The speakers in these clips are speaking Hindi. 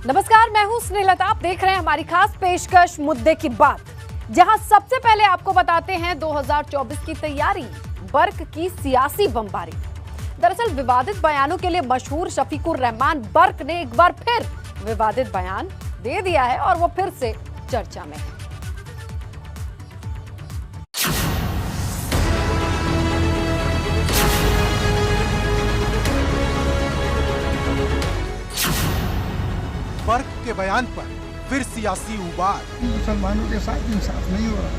नमस्कार, मैं हूं स्नेहलता। आप देख रहे हैं हमारी खास पेशकश मुद्दे की बात, जहां सबसे पहले आपको बताते हैं 2024 की तैयारी, बर्क की सियासी बमबारी। दरअसल विवादित बयानों के लिए मशहूर शफीकुर रहमान बर्क ने एक बार फिर विवादित बयान दे दिया है और वो फिर से चर्चा में है। बर्क के बयान पर फिर सियासी उबार। मुसलमानों के साथ इंसाफ नहीं हो रहा।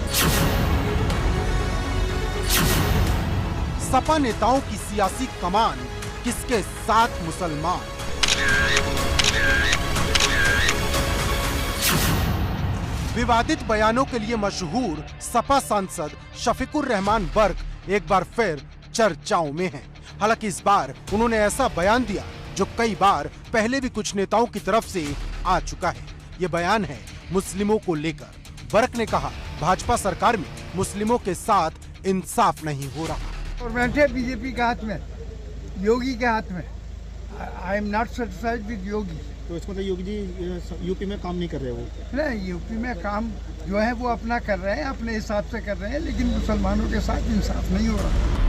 सपा नेताओं की सियासी कमान, किसके साथ मुसलमान? विवादित बयानों के लिए मशहूर सपा सांसद शफीकुर रहमान बर्क एक बार फिर चर्चाओं में हैं। हालांकि इस बार उन्होंने ऐसा बयान दिया जो कई बार पहले भी कुछ नेताओं की तरफ से आ चुका है। ये बयान है मुस्लिमों को लेकर। बर्क ने कहा, भाजपा सरकार में मुस्लिमों के साथ इंसाफ नहीं हो रहा। और बैठे बीजेपी के हाथ में, योगी के हाथ में। I am not satisfied with Yogi. तो इसको तो योगी जी यूपी में काम नहीं कर रहे वो? नहीं, यूपी में काम जो है वो अपना कर रहे हैं, अपने हिसाब से कर रहे हैं, लेकिन मुसलमानों के साथ इंसाफ नहीं हो रहा।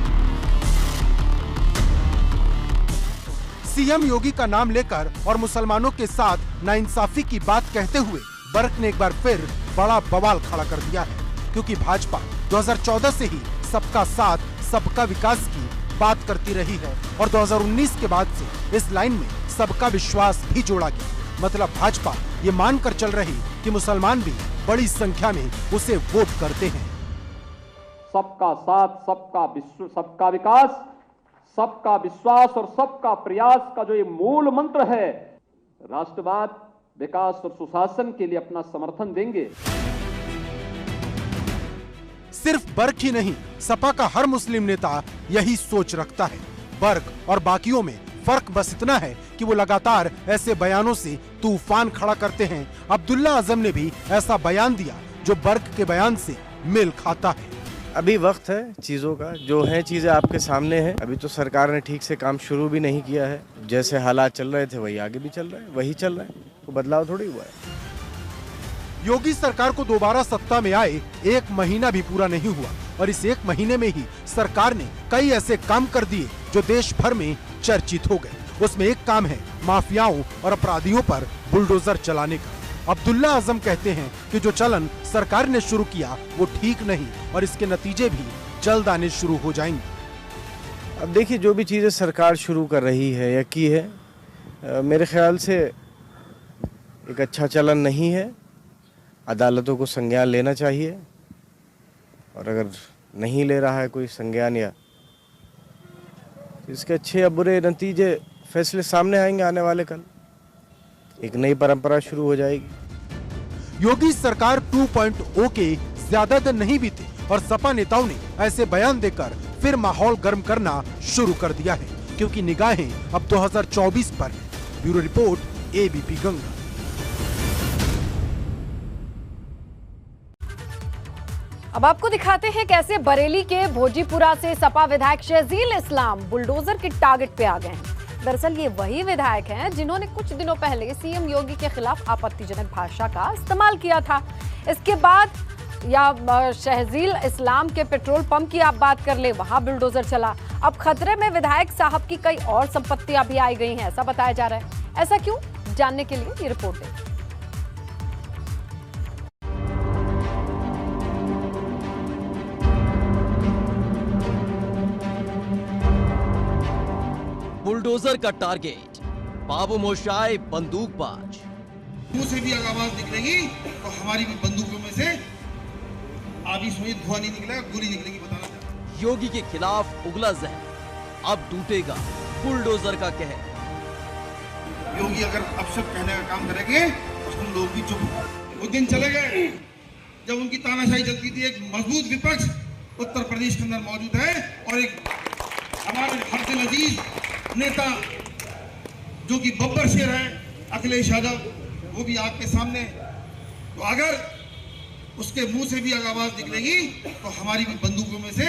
सीएम योगी का नाम लेकर और मुसलमानों के साथ नाइंसाफी की बात कहते हुए बर्क ने एक बार फिर बड़ा बवाल खड़ा कर दिया है, क्योंकि भाजपा 2014 से ही सबका साथ सबका विकास की बात करती रही है और 2019 के बाद से इस लाइन में सबका विश्वास भी जोड़ा गया। मतलब भाजपा ये मानकर चल रही कि मुसलमान भी बड़ी संख्या में उसे वोट करते हैं। सबका साथ सबका विकास, सबका विश्वास और सबका प्रयास का जो ये मूल मंत्र है, राष्ट्रवाद, विकास और सुशासन के लिए अपना समर्थन देंगे। सिर्फ बर्क ही नहीं, सपा का हर मुस्लिम नेता यही सोच रखता है। बर्क और बाकियों में फर्क बस इतना है कि वो लगातार ऐसे बयानों से तूफान खड़ा करते हैं। अब्दुल्ला आजम ने भी ऐसा बयान दिया जो बर्क के बयान से मेल खाता है। अभी वक्त है चीज़ों का, जो है चीज़ें आपके सामने हैं। अभी तो सरकार ने ठीक से काम शुरू भी नहीं किया है। जैसे हालात चल रहे थे वही आगे भी चल रहे हैं, वही चल रहे हैं, तो बदलाव थोड़ी हुआ है। योगी सरकार को दोबारा सत्ता में आए 1 महीना भी पूरा नहीं हुआ और इस 1 महीने में ही सरकार ने कई ऐसे काम कर दिए जो देश भर में चर्चित हो गए। उसमें एक काम है माफियाओं और अपराधियों पर बुलडोजर चलाने का। अब्दुल्ला आजम कहते हैं कि जो चलन सरकार ने शुरू किया वो ठीक नहीं और इसके नतीजे भी जल्द आने शुरू हो जाएंगे। अब देखिए, जो भी चीज़ें सरकार शुरू कर रही है या की है, मेरे ख्याल से एक अच्छा चलन नहीं है। अदालतों को संज्ञान लेना चाहिए और अगर नहीं ले रहा है कोई संज्ञान या इसके अच्छे या बुरे नतीजे, फैसले सामने आएंगे आने वाले कल। एक नई परंपरा शुरू हो जाएगी। योगी सरकार 2.0 के ज्यादा दिन नहीं बीते और सपा नेताओं ने ऐसे बयान देकर फिर माहौल गर्म करना शुरू कर दिया है, क्योंकि निगाहें अब 2024 पर है। Bureau report, ABP Ganga. अब आपको दिखाते हैं कैसे बरेली के भोजीपुरा से सपा विधायक शहजील इस्लाम बुलडोजर के टारगेट पे आ गए हैं। दरअसल ये वही विधायक हैं जिन्होंने कुछ दिनों पहले सीएम योगी के खिलाफ आपत्तिजनक भाषा का इस्तेमाल किया था। इसके बाद या शहजील इस्लाम के पेट्रोल पंप की आप बात कर ले, वहां बुलडोजर चला। अब खतरे में विधायक साहब की कई और संपत्तियां भी आई गई हैं, ऐसा बताया जा रहा है। ऐसा क्यों, जानने के लिए ये रिपोर्ट देखिए। बुलडोजर का टारगेट बाबू मोशाय बंदूकबाज। मुंह से भी अगर आवाज निकलेगी तो हमारी भी बंदूकों में से आधी सुई धुआं नहीं निकलेगा, गोली निकलेगी, बताना चाहता हूं। योगी के खिलाफ उगला जहर, अब टूटेगा बुलडोजर का कहर। योगी अगर अब सब कहने का काम करेंगे तो हम लोग भी चुप हो। वो दिन चले गए जब उनकी तानाशाही चलती थी। एक मजबूत विपक्ष उत्तर प्रदेश के अंदर मौजूद है और एक हमारे हरदिल अजीज नेता जो कि बब्बर शेर है, अखिलेश यादव, वो भी आपके सामने। तो अगर उसके मुंह से भी अगर आवाज निकलेगी तो हमारी भी बंदूकों में से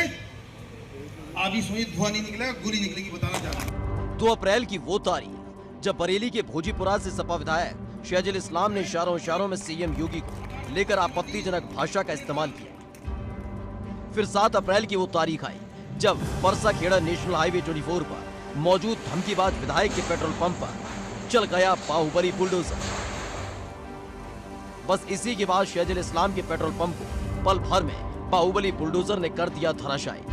आधी सुई धुआं नहीं निकलेगा, गोली निकलेगी, बताना चाहता हूं। 2 अप्रैल की वो तारीख जब बरेली के भोजीपुरा से सपा विधायक शहजील इस्लाम ने इशारों में सीएम योगी को लेकर आपत्तिजनक भाषा का इस्तेमाल किया। फिर 7 अप्रैल की वो तारीख आई जब परसा खेड़ा नेशनल हाईवे 24 पर मौजूद धमकीबाज विधायक के पेट्रोल पंप पर चल गया बाहुबली बुलडोजर। बस इसी के बाद शहजील इस्लाम के पेट्रोल पंप को पल भर में बाहुबली बुलडोजर ने कर दिया धराशायी।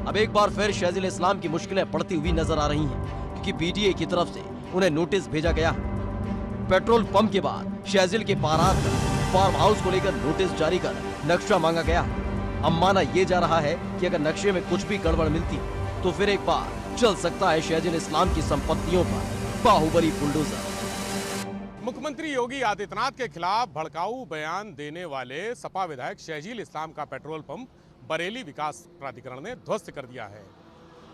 अब एक बार फिर शहजील इस्लाम की मुश्किलें बढ़ती हुई नजर आ रही हैं, क्योंकि पीटीआई की तरफ से उन्हें नोटिस भेजा गया। पेट्रोल पंप के बाद शहजील के बारात फार्म हाउस को लेकर नोटिस जारी कर नक्शा मांगा गया। अब माना यह जा रहा है कि अगर नक्शे में कुछ भी गड़बड़ मिलती तो फिर एक बार चल सकता है शहजील इस्लाम की संपत्तियों पर बाहुबली बुलडोजर। मुख्यमंत्री योगी आदित्यनाथ के खिलाफ भड़काऊ बयान देने वाले सपा विधायक शहजील इस्लाम का पेट्रोल पंप बरेली विकास प्राधिकरण ने ध्वस्त कर दिया है।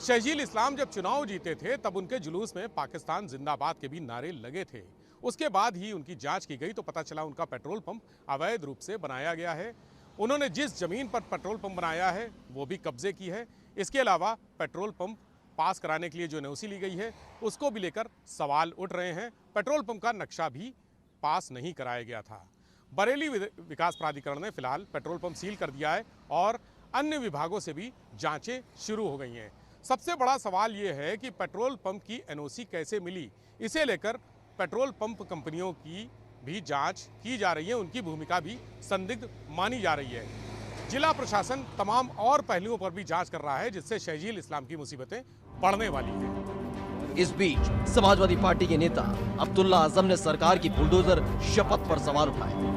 शहजील इस्लाम जब चुनाव जीते थे तब उनके जुलूस में पाकिस्तान जिंदाबाद के भी नारे लगे थे। उसके बाद ही उनकी जांच की गई तो पता चला उनका पेट्रोल पंप अवैध रूप से बनाया गया है। उन्होंने जिस जमीन पर पेट्रोल पंप बनाया है वो भी कब्जे की है। इसके अलावा पेट्रोल पंप पास कराने के लिए जो एनओसी ली गई है उसको भी लेकर सवाल उठ रहे हैं। पेट्रोल पंप का नक्शा भी पास नहीं कराया गया था। बरेली विकास प्राधिकरण ने फिलहाल पेट्रोल पंप सील कर दिया है और अन्य विभागों से भी जांचें शुरू हो गई हैं। सबसे बड़ा सवाल ये है कि पेट्रोल पंप की एनओसी कैसे मिली, इसे लेकर पेट्रोल पंप कंपनियों की भी जांच की जा रही है। उनकी भूमिका भी संदिग्ध मानी जा रही है। जिला प्रशासन तमाम और पहलुओं पर भी जांच कर रहा है, जिससे शहजील इस्लाम की मुसीबतें बढ़ने वाली हैं। इस बीच समाजवादी पार्टी के नेता अब्दुल्ला आजम ने सरकार की बुलडोजर शपथ पर सवाल उठाए।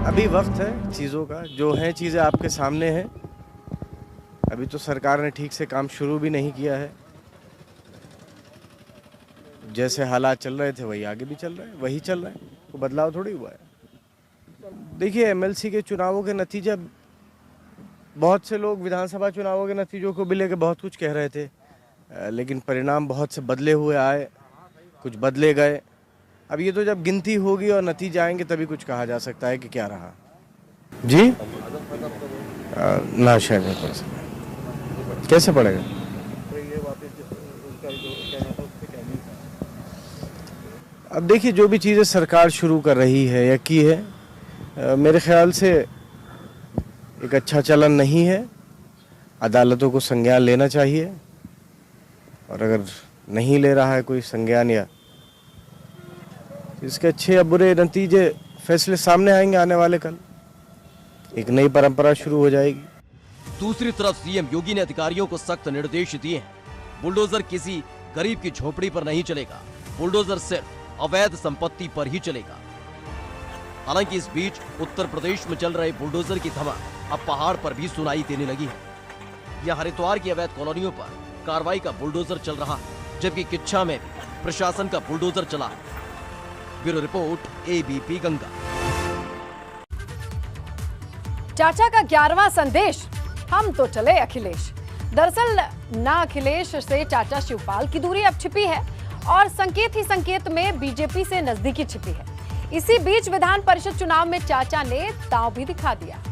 अभी वक्त है चीज़ों का, जो है चीज़ें आपके सामने हैं। अभी तो सरकार ने ठीक से काम शुरू भी नहीं किया है। जैसे हालात चल रहे थे वही आगे भी चल रहे हैं, वही चल रहे हैं, कोई बदलाव थोड़ी हुआ है। देखिए एमएलसी के चुनावों के नतीजे, बहुत से लोग विधानसभा चुनावों के नतीजों को भी लेकर बहुत कुछ कह रहे थे, लेकिन परिणाम बहुत से बदले हुए आए, कुछ बदले गए। अब ये तो जब गिनती होगी और नतीजे आएंगे तभी कुछ कहा जा सकता है कि क्या रहा। जी ना शायद नहीं पड़ सकता। कैसे पड़ेगा? अब देखिए जो भी चीज़ें सरकार शुरू कर रही है या की है, मेरे ख्याल से एक अच्छा चलन नहीं है। अदालतों को संज्ञान लेना चाहिए, और अगर नहीं ले रहा है कोई संज्ञान या इसके अच्छे या बुरे नतीजे फैसले सामने आएंगे आने वाले कल। एक नई परंपरा शुरू हो जाएगी। दूसरी तरफ सीएम योगी ने अधिकारियों को सख्त निर्देश दिए हैं। बुलडोजर किसी गरीब की झोपड़ी पर नहीं चलेगा, बुलडोजर सिर्फ अवैध संपत्ति पर ही चलेगा। हालांकि इस बीच उत्तर प्रदेश में चल रहे बुलडोजर की धमक अब पहाड़ पर भी सुनाई देने लगी है। यह हरिद्वार की अवैध कॉलोनियों पर कार्रवाई का बुलडोजर चल रहा है, जबकि किच्छा में भी प्रशासन का बुलडोजर चला है। Bureau report ABP Ganga. चाचा का 11वां संदेश, हम तो चले अखिलेश। दरअसल ना अखिलेश से चाचा शिवपाल की दूरी अब छिपी है और संकेत ही संकेत में बीजेपी से नजदीकी छिपी है। इसी बीच विधान परिषद चुनाव में चाचा ने दांव भी दिखा दिया।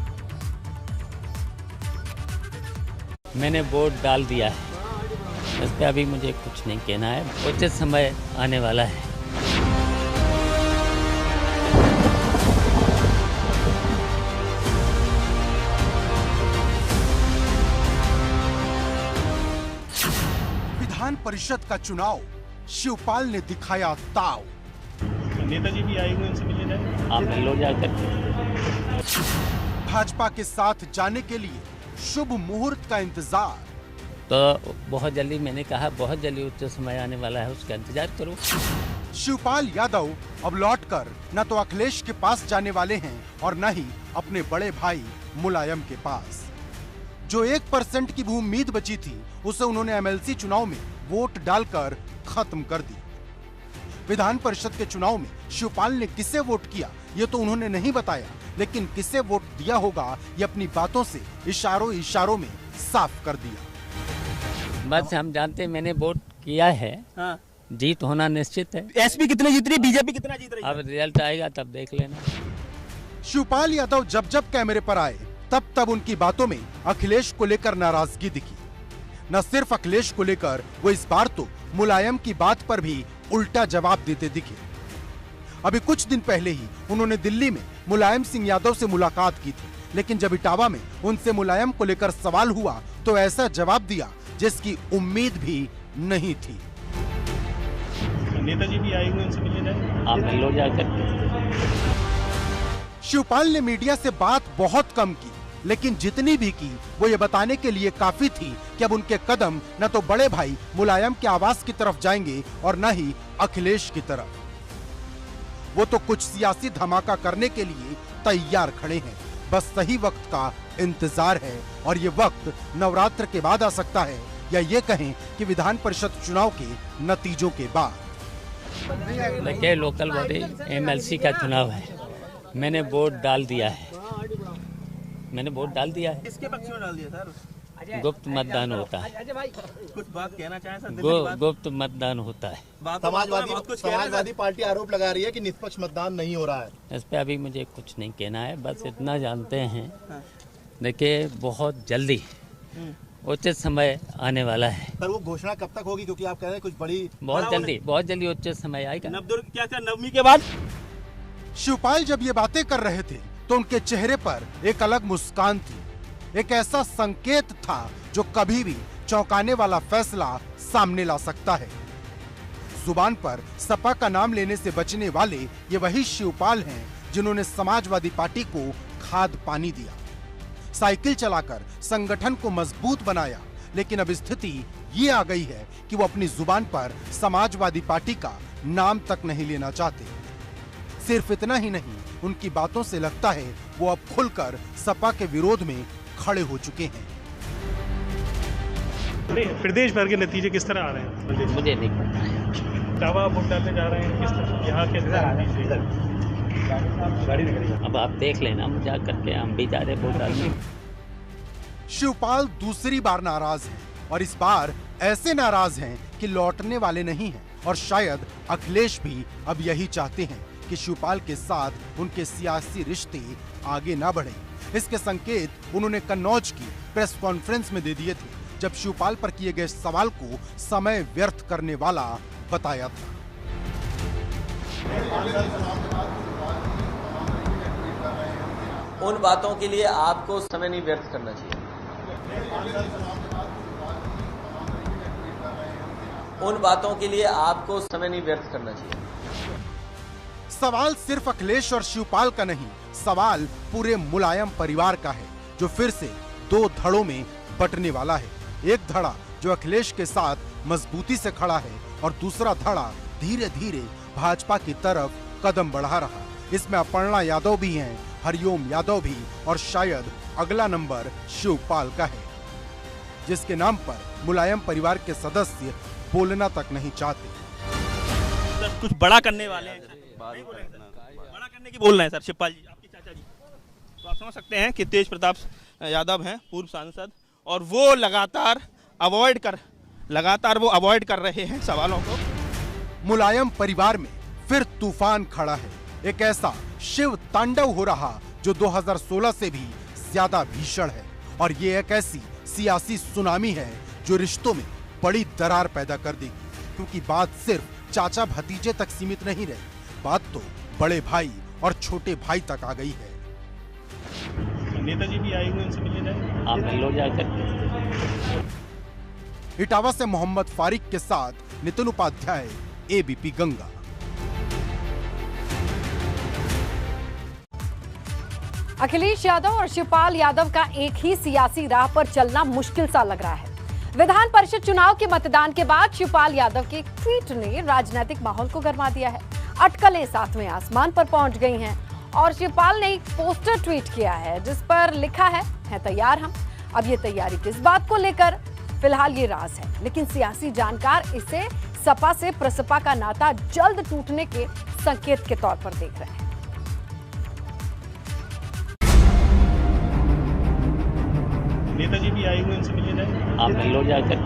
मैंने वोट डाल दिया है, इस पे अभी मुझे कुछ नहीं कहना है, उचित समय आने वाला है। विधान परिषद का चुनाव, शिवपाल ने दिखाया ताव। नेताजी भी आए हुए, उनसे मिलने जाए। आप मिल लो जाकर। भाजपा के साथ जाने के लिए शुभ मुहूर्त का इंतजार। तो बहुत जल्दी, मैंने कहा बहुत जल्दी उचित समय आने वाला है, उसका इंतजार करो। शिवपाल यादव अब लौटकर न तो अखिलेश के पास जाने वाले हैं और न ही अपने बड़े भाई मुलायम के पास। जो 1% की भी उम्मीद बची थी उसे उन्होंने एमएलसी चुनाव में वोट डालकर खत्म कर दी। विधान परिषद के चुनाव में शिवपाल ने किसे वोट किया ये तो उन्होंने नहीं बताया, लेकिन किसे वोट दिया होगा ये अपनी बातों से इशारों में साफ कर दिया। बस हम जानते हैं मैंने वोट किया है। हाँ। जीत होना निश्चित है। एसपी कितने जीत रही, बीजेपी कितना जीत रही? अब रिजल्ट आएगा तब देख लेना। शिवपाल यादव जब जब कैमरे पर आए तब उनकी बातों में अखिलेश को लेकर नाराजगी दिखी। न सिर्फ अखिलेश को लेकर, वो इस बार तो मुलायम की बात पर भी उल्टा जवाब देते दिखे। अभी कुछ दिन पहले ही उन्होंने दिल्ली में मुलायम सिंह यादव से मुलाकात की थी, लेकिन जब इटावा में उनसे मुलायम को लेकर सवाल हुआ तो ऐसा जवाब दिया जिसकी उम्मीद भी नहीं थी। नेताजी भी आए हुए उनसे मिलने जाए, आप मिल लो जाकर। शिवपाल ने मीडिया से बात बहुत कम की, लेकिन जितनी भी की वो ये बताने के लिए काफी थी कि अब उनके कदम न तो बड़े भाई मुलायम के आवास की तरफ जाएंगे और न ही अखिलेश की तरफ। वो तो कुछ सियासी धमाका करने के लिए तैयार खड़े हैं, बस सही वक्त का इंतजार है और ये वक्त नवरात्र के बाद आ सकता है या ये कहें कि विधान परिषद चुनाव के नतीजों के बाद। देखिए, लोकल बॉडी एमएलसी का चुनाव है, मैंने वोट डाल दिया है। किसके पक्ष में डाल दिया सर? गुप्त मतदान होता है। कुछ बात कहना चाहें सर? गुप्त मतदान होता है। समाजवादी पार्टी आरोप लगा रही है कि निष्पक्ष मतदान नहीं हो रहा है। इस पे अभी मुझे कुछ नहीं कहना है, बस इतना जानते हैं, देखिए बहुत जल्दी उचित समय आने वाला है। पर वो घोषणा कब तक होगी, क्योंकि आप कह रहे हैं कुछ बहुत जल्दी उचित समय आएगा। नवमी के बाद शिवपाल जब ये बातें कर रहे थे तो उनके चेहरे पर एक अलग मुस्कान थी, एक ऐसा संकेत था जो कभी भी चौंकाने वाला फैसला सामने ला सकता है। जुबान पर सपा का नाम लेने से बचने वाले ये वही शिवपाल हैं जिन्होंने समाजवादी पार्टी को खाद पानी दिया, साइकिल चलाकर संगठन को मजबूत बनाया, लेकिन अब स्थिति ये आ गई है कि वो अपनी जुबान पर समाजवादी पार्टी का नाम तक नहीं लेना चाहते। सिर्फ इतना ही नहीं, उनकी बातों से लगता है वो अब खुलकर सपा के विरोध में खड़े हो चुके हैं। प्रदेश भर के नतीजे किस तरह आ रहे हैं? मुझे नहीं पता है। इटावा वोट डालने जा रहे हैं, किस तरह यहाँ के अब आप देख लेना, जा करके हम भी जा रहे वोट डालने। शिवपाल दूसरी बार नाराज हैं और इस बार ऐसे नाराज हैं कि लौटने वाले नहीं हैं और शायद अखिलेश भी अब यही चाहते हैं कि शिवपाल के साथ उनके सियासी रिश्ते आगे ना बढ़े। इसके संकेत उन्होंने कन्नौज की प्रेस कॉन्फ्रेंस में दे दिए थे, जब शिवपाल पर किए गए सवाल को समय व्यर्थ करने वाला बताया था। उन बातों के लिए आपको समय नहीं व्यर्थ करना चाहिए। उन बातों के लिए आपको समय नहीं व्यर्थ करना चाहिए। सवाल सिर्फ अखिलेश और शिवपाल का नहीं, सवाल पूरे मुलायम परिवार का है, जो फिर से दो धड़ों में बंटने वाला है। एक धड़ा जो अखिलेश के साथ मजबूती से खड़ा है और दूसरा धड़ा धीरे धीरे भाजपा की तरफ कदम बढ़ा रहा। इसमें अपर्णा यादव भी हैं, हरिओम यादव भी, और शायद अगला नंबर शिवपाल का है, जिसके नाम पर मुलायम परिवार के सदस्य बोलना तक नहीं चाहते। सर कुछ बड़ा करने वाले हैं, बड़ा करने की बोल रहे हैं सर शिवपाल जी, आपके चाचा जी। तो आप समझ सकते हैं कि तेज प्रताप यादव हैं, पूर्व सांसद, और वो लगातार अवॉइड कर रहे हैं सवालों को। मुलायम परिवार में फिर तूफान खड़ा है, एक ऐसा शिव तांडव हो रहा जो 2016 से भी ज्यादा भीषण है, और ये एक ऐसी सियासी सुनामी है जो रिश्तों में बड़ी दरार पैदा कर देगी, क्योंकि बात सिर्फ चाचा भतीजे तक सीमित नहीं रही, बात तो बड़े भाई और छोटे भाई तक आ गई है। नेताजी भी आए हुए उनसे मिलने जाए, आप मिल लो जाकर। इटावा से मोहम्मद फारिक के साथ नितिन उपाध्याय, एबीपी गंगा। अखिलेश यादव और शिवपाल यादव का एक ही सियासी राह पर चलना मुश्किल सा लग रहा है। विधान परिषद चुनाव के मतदान के बाद शिवपाल यादव के एक ट्वीट ने राजनीतिक माहौल को गरमा दिया है। अटकलें सातवें आसमान पर पहुंच गई हैं और शिवपाल ने एक पोस्टर ट्वीट किया है जिस पर लिखा है तैयार हम। अब ये तैयारी किस बात को लेकर, फिलहाल ये राज है, लेकिन सियासी जानकार इसे सपा से प्रसपा का नाता जल्द टूटने के संकेत के तौर पर देख रहे हैं। नेताजी भी आए हुए उनसे मिलने जाए, आप मिल लो जाकर।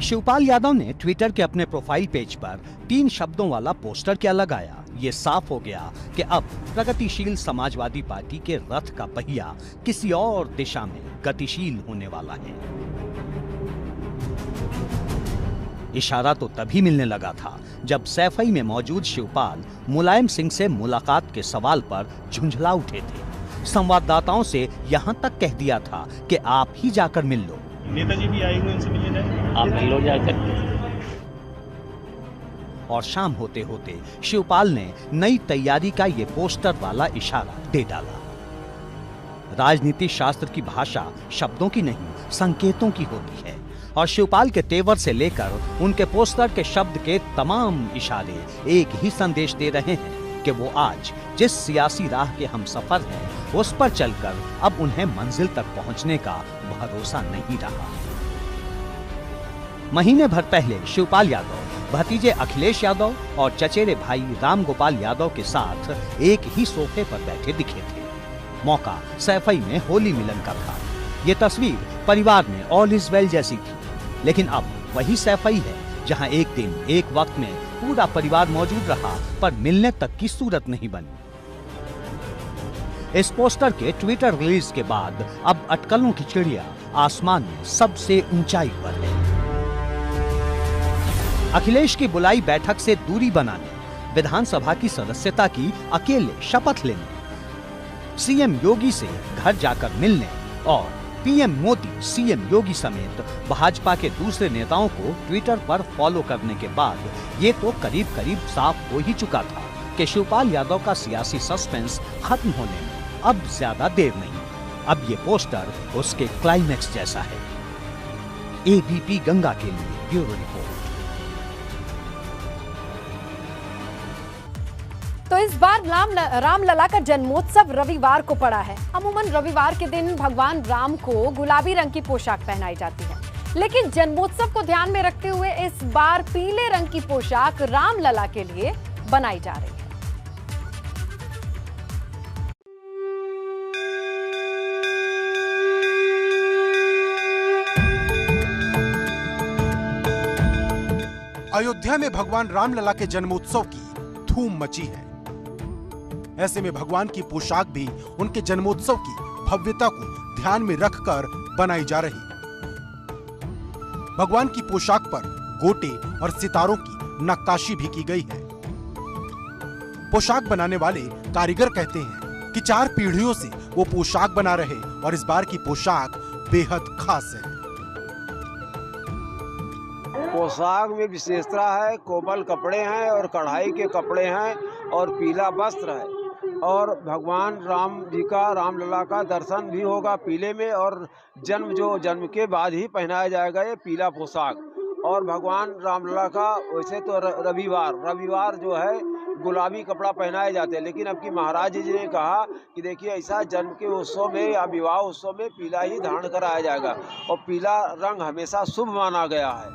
शिवपाल यादव ने ट्विटर के अपने प्रोफाइल पेज पर 3 शब्दों वाला पोस्टर क्या लगाया। ये साफ हो गया कि अब प्रगतिशील समाजवादी पार्टी के रथ का पहिया किसी और दिशा में गतिशील होने वाला है। इशारा तो तभी मिलने लगा था जब सैफई में मौजूद शिवपाल मुलायम सिंह से मुलाकात के सवाल पर झुंझला उठे थे। संवाददाताओं से यहां तक कह दिया था कि आप ही जाकर मिल लो। नेताजी भी आए हुए, उनसे मिलने जाए, आप मिल लो जाकर। और शाम होते होते शिवपाल ने नई तैयारी का ये पोस्टर वाला इशारा दे डाला। राजनीति शास्त्र की भाषा शब्दों की नहीं, संकेतों की होती है और शिवपाल के तेवर से लेकर उनके पोस्टर के शब्द के तमाम इशारे एक ही संदेश दे रहे हैं कि वो आज जिस सियासी राह के हम सफर हैं उस पर चलकर अब उन्हें मंजिल तक पहुंचने का भरोसा नहीं रहा। महीने भर पहले शिवपाल यादव भतीजे अखिलेश यादव और चचेरे भाई राम गोपाल यादव के साथ एक ही सोफे पर बैठे दिखे थे। मौका सैफई में होली मिलन का था। ये तस्वीर परिवार में ऑल इज वेल जैसी थी, लेकिन अब वही सैफई है जहां एक दिन एक वक्त में पूरा परिवार मौजूद रहा पर मिलने तक की सूरत नहीं बनी। इस पोस्टर के ट्विटर रिलीज के बाद अब अटकलों की चिड़िया आसमान में सबसे ऊंचाई पर है। अखिलेश की बुलाई बैठक से दूरी बनाने, विधानसभा की सदस्यता की अकेले शपथ लेने, सीएम योगी से घर जाकर मिलने और पीएम मोदी, सीएम योगी समेत भाजपा के दूसरे नेताओं को ट्विटर पर फॉलो करने के बाद ये तो करीब करीब साफ हो ही चुका था कि शिवपाल यादव का सियासी सस्पेंस खत्म होने में अब ज्यादा देर नहीं। अब ये पोस्टर उसके क्लाइमेक्स जैसा है। एबीपी गंगा के लिए ब्यूरो रिपोर्ट। तो इस बार रामलला का जन्मोत्सव रविवार को पड़ा है। अमूमन रविवार के दिन भगवान राम को गुलाबी रंग की पोशाक पहनाई जाती है, लेकिन जन्मोत्सव को ध्यान में रखते हुए इस बार पीले रंग की पोशाक रामलला के लिए बनाई जा रही है। अयोध्या में भगवान रामलला के जन्मोत्सव की धूम मची है। ऐसे में भगवान की पोशाक भी उनके जन्मोत्सव की भव्यता को ध्यान में रखकर बनाई जा रही। भगवान की पोशाक पर गोटे और सितारों की नक्काशी भी की गई है। पोशाक बनाने वाले कारीगर कहते हैं कि 4 पीढ़ियों से वो पोशाक बना रहे और इस बार की पोशाक बेहद खास है। पोशाक में विशेषता है, कोमल कपड़े हैं और कढ़ाई के कपड़े हैं और पीला वस्त्र है और भगवान राम जी का, रामलला का दर्शन भी होगा पीले में और जन्म के बाद ही पहनाया जाएगा ये पीला पोशाक। और भगवान रामलला का वैसे तो रविवार जो है गुलाबी कपड़ा पहनाए जाते हैं, लेकिन अब की महाराज जी ने कहा कि देखिए ऐसा जन्म के उत्सव में या विवाह उत्सव में पीला ही धारण कराया जाएगा और पीला रंग हमेशा शुभ माना गया है।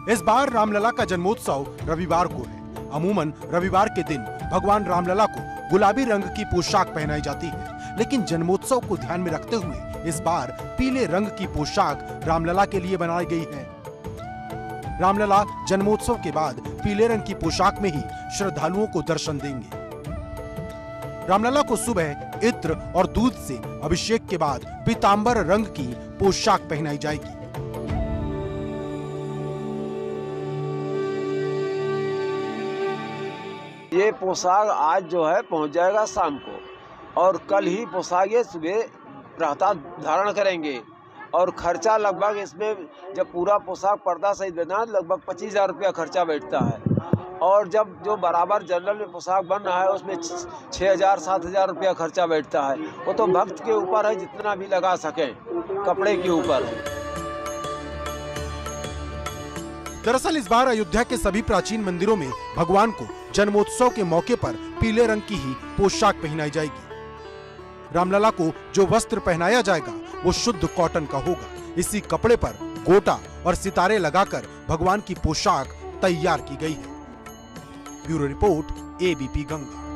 इस बार रामलला का जन्मोत्सव रविवार को है। अमूमन रविवार के दिन भगवान रामलला को गुलाबी रंग की पोशाक पहनाई जाती है, लेकिन जन्मोत्सव को ध्यान में रखते हुए इस बार पीले रंग की पोशाक रामलला के लिए बनाई गई है। रामलला जन्मोत्सव के बाद पीले रंग की पोशाक में ही श्रद्धालुओं को दर्शन देंगे। रामलला को सुबह इत्र और दूध से अभिषेक के बाद पीतांबर रंग की पोशाक पहनाई जाएगी। ये पोशाक आज जो है पहुंच जाएगा शाम को और कल ही पोशाक ये सुबह प्रातः धारण करेंगे और खर्चा लगभग इसमें जब पूरा पोशाक पर्दा सहित बना लगभग 25,000 रुपया खर्चा बैठता है और जब जो बराबर जनरल में पोशाक बन रहा है उसमें 6,000-7,000 रुपया खर्चा बैठता है। वो तो भक्त के ऊपर है, जितना भी लगा सके कपड़े के ऊपर है। दरअसल इस बार अयोध्या के सभी प्राचीन मंदिरों में भगवान को जन्मोत्सव के मौके पर पीले रंग की ही पोशाक पहनाई जाएगी। रामलला को जो वस्त्र पहनाया जाएगा वो शुद्ध कॉटन का होगा। इसी कपड़े पर गोटा और सितारे लगाकर भगवान की पोशाक तैयार की गई है। Bureau report, ABP Ganga.